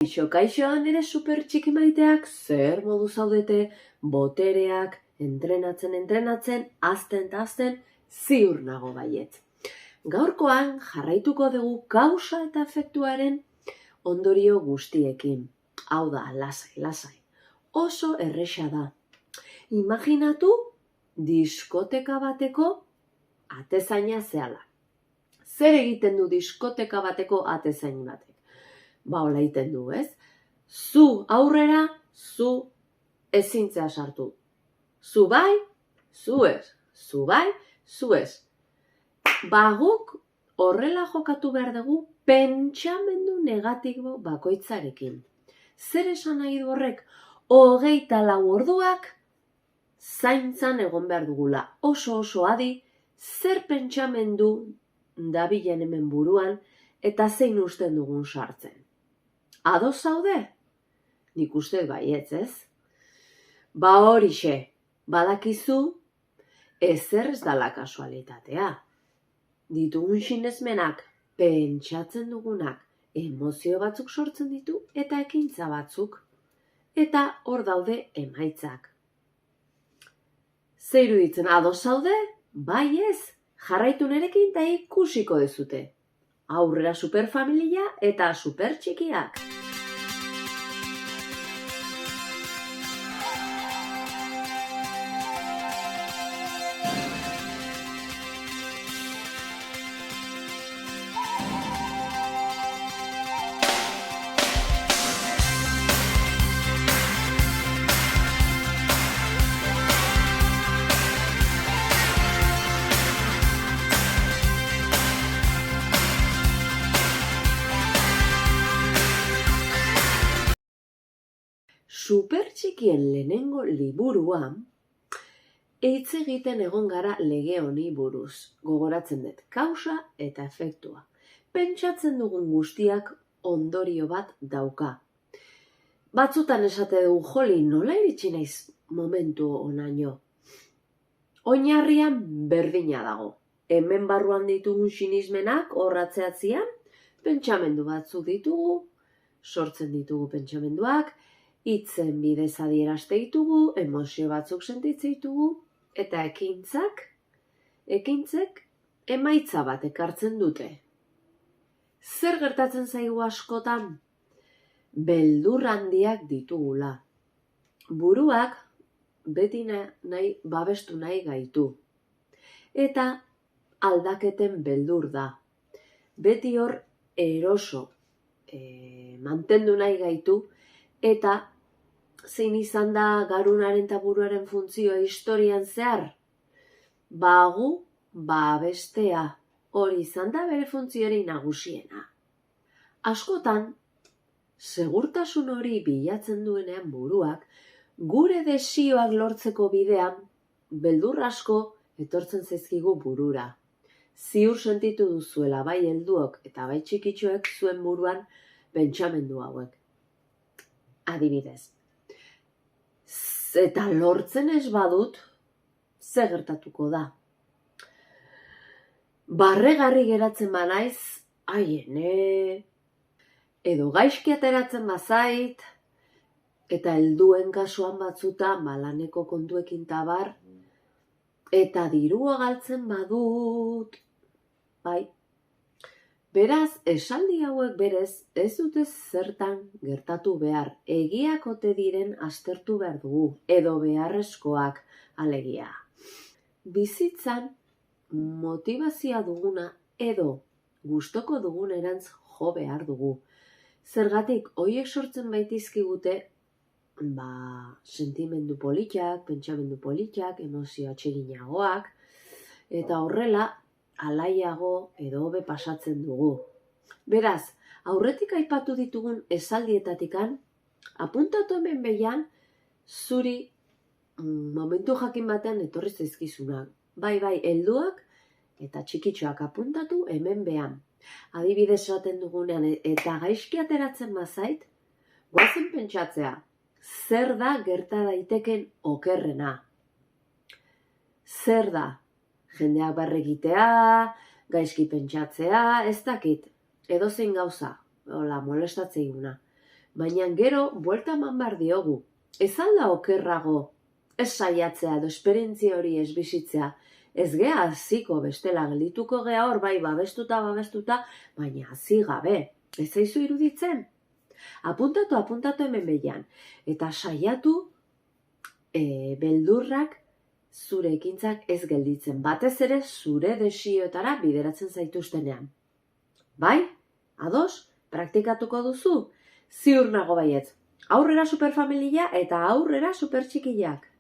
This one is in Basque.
Kaixo, nire super txiki maiteak, zer modu zaudete, botereak, entrenatzen, azten, ziur nago baiet. Gaurkoan jarraituko dugu kausa eta efektuaren ondorio guztiekin. Hau da, lasai. Oso erresa da. Imaginatu diskoteka bateko atezaina zehala. Zer egiten du diskoteka bateko atezain batek? Hola egiten du, ez? Zu aurrera, zu ezintzea sartu. Zu bai, zu ez. Zu bai, zu ez. Guk horrela jokatu behar dugu pentsamendu negatibo bakoitzarekin. Zer esan nahi du horrek? 24 orduak zaintzan egon behar dugula. Oso adi, zer pentsamendu dabilen hemen buruan eta zein usten dugun sartzen. Ados zaude? Nik uste baietz, ez? Horixe, badakizu, ezer ez dala kasualitatea. Ditugun sinesmenak, pentsatzen dugunak, emozio batzuk sortzen ditu eta ekintza batzuk. Eta hor daude emaitzak. Zer iruditzen, ados zaude? Bai ez, jarraitu nerekin eta ikusiko dezute. Aurrera superfamilia eta super txikiak. Super txikien lehenengo liburuan, hitz egiten egon gara lege honi buruz. Gogoratzen dut, kausa eta efektua. Pentsatzen dugun guztiak ondorio bat dauka. Batzutan esate dugu, joli, nola iritsi naiz momentu honaino? Oinarrian berdina dago. Hemen barruan ditugun sinismenak horratzeatzian, pentsamendu batzuk ditugu, sortzen ditugu pentsamenduak, hitzen bidez adierazte ditugu, emozio batzuk sentitzen ditugu, eta ekintzek emaitza bat ekartzen dute. Zer gertatzen zaigu askotan? Beldur handiak ditugula. Buruak beti babestu nahi gaitu. Eta aldaketen beldur da. Beti hor eroso mantendu nahi gaitu, eta zein izan da garunaren eta buruaren funtzioa historian zehar? Gu babestea, hori izan da bere funtzioari nagusiena. Askotan, segurtasun hori bilatzen duenean buruak, gure desioak lortzeko bidean, beldur asko etortzen zaizkigu burura. Ziur sentitu duzuela bai helduok eta bai txikitxoek zuen buruan pentsamendu hauek. Adibidez. Eta lortzen ez badut, ze gertatuko da? Barregarri geratzen banaiz, edo gaizki ateratzen bazait, eta helduen kasuan batzutan laneko kontuekin tabar, eta dirua galtzen badut, bai. Beraz, esaldi hauek berez ez dute zertan gertatu behar, egiak ote diren aztertu behar dugu, edo beharrezkoak alegia. Bizitzan motivazioa duguna edo gustoko dugunerantz jo behar dugu. Zergatik, horiek sortzen baitizkigute, sentimendu politak, pentsamendu politak, emozio atseginagoak, eta horrela, alaiago edo hobe pasatzen dugu. Beraz, aurretik aipatu ditugun esaldietatikan, apuntatu hemen behian, zuri momentu jakin batean etorri zaizkizunak. Bai, helduak eta txikitxoak apuntatu hemen behan. Adibidez esaten dugunean eta gaizki ateratzen bazait, goazen pentsatzea, zer da gerta daiteken okerrena? Zer da? Jendeak barregitea, gaizki pentsatzea, ez dakit, edozein gauza, molestatzea iguna. baina gero buelta eman behar diogu. Ez alda okerrago, ez saiatzea edo esperientzia hori ez bizitzea, ez gea hasiko bestela geldituko gea hor bai babestuta, baina hasi gabe. Ez zaizu iruditzen? Apuntatu hemen behian. Eta saiatu beldurrak zure ekintzak ez gelditzen. Batez ere zure desioetara bideratzen zaituztenean. Bai? Ados? Praktikatuko duzu? Ziur nago baietz. Aurrera superfamilia eta aurrera supertxikiak.